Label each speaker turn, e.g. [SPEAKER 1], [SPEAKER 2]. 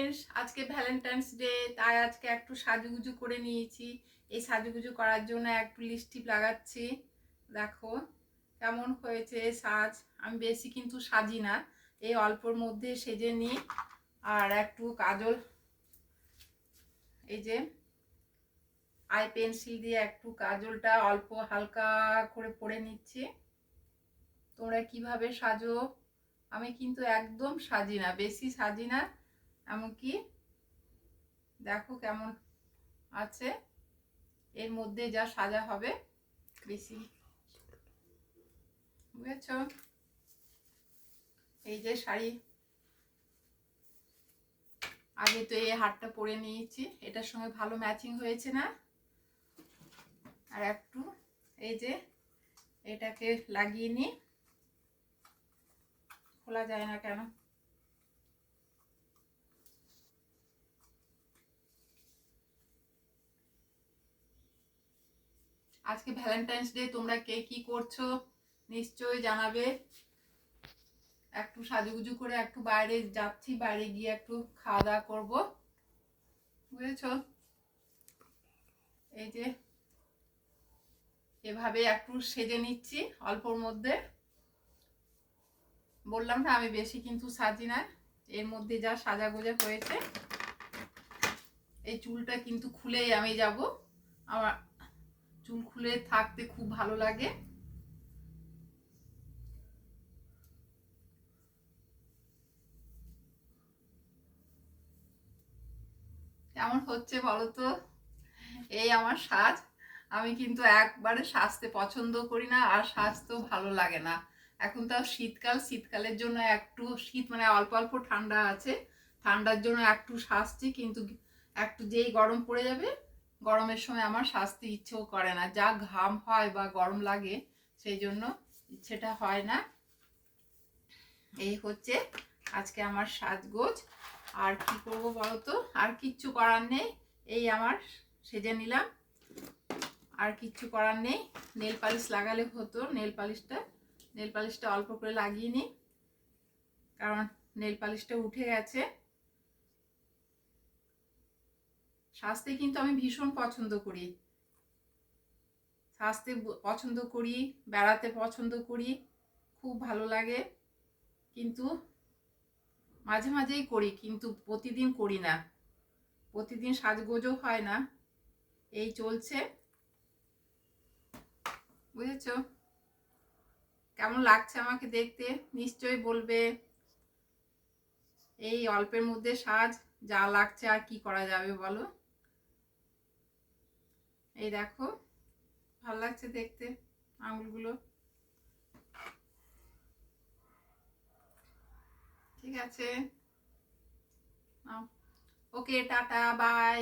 [SPEAKER 1] Friends, আজকে Valentine's day, তাই আজকে একটু সাজুগুজু করে নিয়েছি। এই সাজুগুজু করার জন্য একটু লিপস্টিক লাগাচ্ছি। দেখো কেমন হয়েছে সাজ। আমি বেশি কিন্তু সাজি না, এই অল্পর মধ্যে সেজে নিই। আর একটু কাজল, এই যে আই পেন্সিল দিয়ে একটু কাজলটা অল্প হালকা করে পরে নিচ্ছি। তোমরা কিভাবে সাজো? আমি কিন্তু একদম সাজি না, বেশি সাজি না। এমনকি দেখো কেমন আছে, এর মধ্যে যা সাজা হবে বেশি, বুঝেছ? এই যে শাড়ি, আগে তো এই হারটা পরে নিয়েছি, এটার সঙ্গে ভালো ম্যাচিং হয়েছে না? আর একটু এই যে এটাকে লাগিয়ে নি, খোলা যায় না কেন? আজকে ভ্যালেন্টাইন্স ডে, তোমরা কে কি করছো নিশ্চয়ই জানাবে। একটু সাজুগুজু করে একটু বাইরে যাচ্ছি, বাইরে গিয়ে একটু খাওয়া দাওয়া করবো, বুঝেছ? এই যে এভাবে একটু সেজে নিচ্ছি অল্পর মধ্যে। বললাম না আমি বেশি কিন্তু সাজি না, এর মধ্যে যা সাজা গোজা হয়েছে। এই চুলটা কিন্তু খুলেই আমি যাব, আমার চুল খুলে থাকতে খুব ভালো লাগে। কেমন হচ্ছে বলো তো এই আমার সাজ? আমি কিন্তু একবারে সাজতে পছন্দ করি না, আর সাজতেও ভালো লাগে না। এখন তাও শীতকাল, শীতকালের জন্য একটু শীত মানে অল্প অল্প ঠান্ডা আছে, ঠান্ডার জন্য একটু সাজছি, কিন্তু একটু যেই গরম পড়ে যাবে, গরমের সময় আমার সাজতে ইচ্ছেও করে না, যা ঘাম হয় বা গরম লাগে, সেই জন্য ইচ্ছেটা হয় না। এই হচ্ছে আজকে আমার সাজগোজ। আর কি করব বলো তো, আর কিচ্ছু করার নেই, এই আমার সেজে নিলাম, আর কিচ্ছু করার নেই। নেল পালিশ লাগালে হতো, নেল পালিশটা অল্প করে লাগিয়ে নিই, কারণ নেল পালিশটা উঠে গেছে। সাজতে কিন্তু আমি ভীষণ পছন্দ করি, সাজতে পছন্দ করি, বেড়াতে পছন্দ করি, খুব ভালো লাগে। কিন্তু মাঝে মাঝেই করি, কিন্তু প্রতিদিন করি না, প্রতিদিন সাজগোজও হয় না। এই চলছে, বুঝেছো? কেমন লাগছে আমাকে দেখতে নিশ্চয়ই বলবে। এই অল্পের মধ্যে সাজ, যা লাগছে আর কি করা যাবে বলো? এই দেখো, ভালো লাগছে দেখতে আঙুলগুলো। ঠিক আছে, ওকে, টাটা, বাই।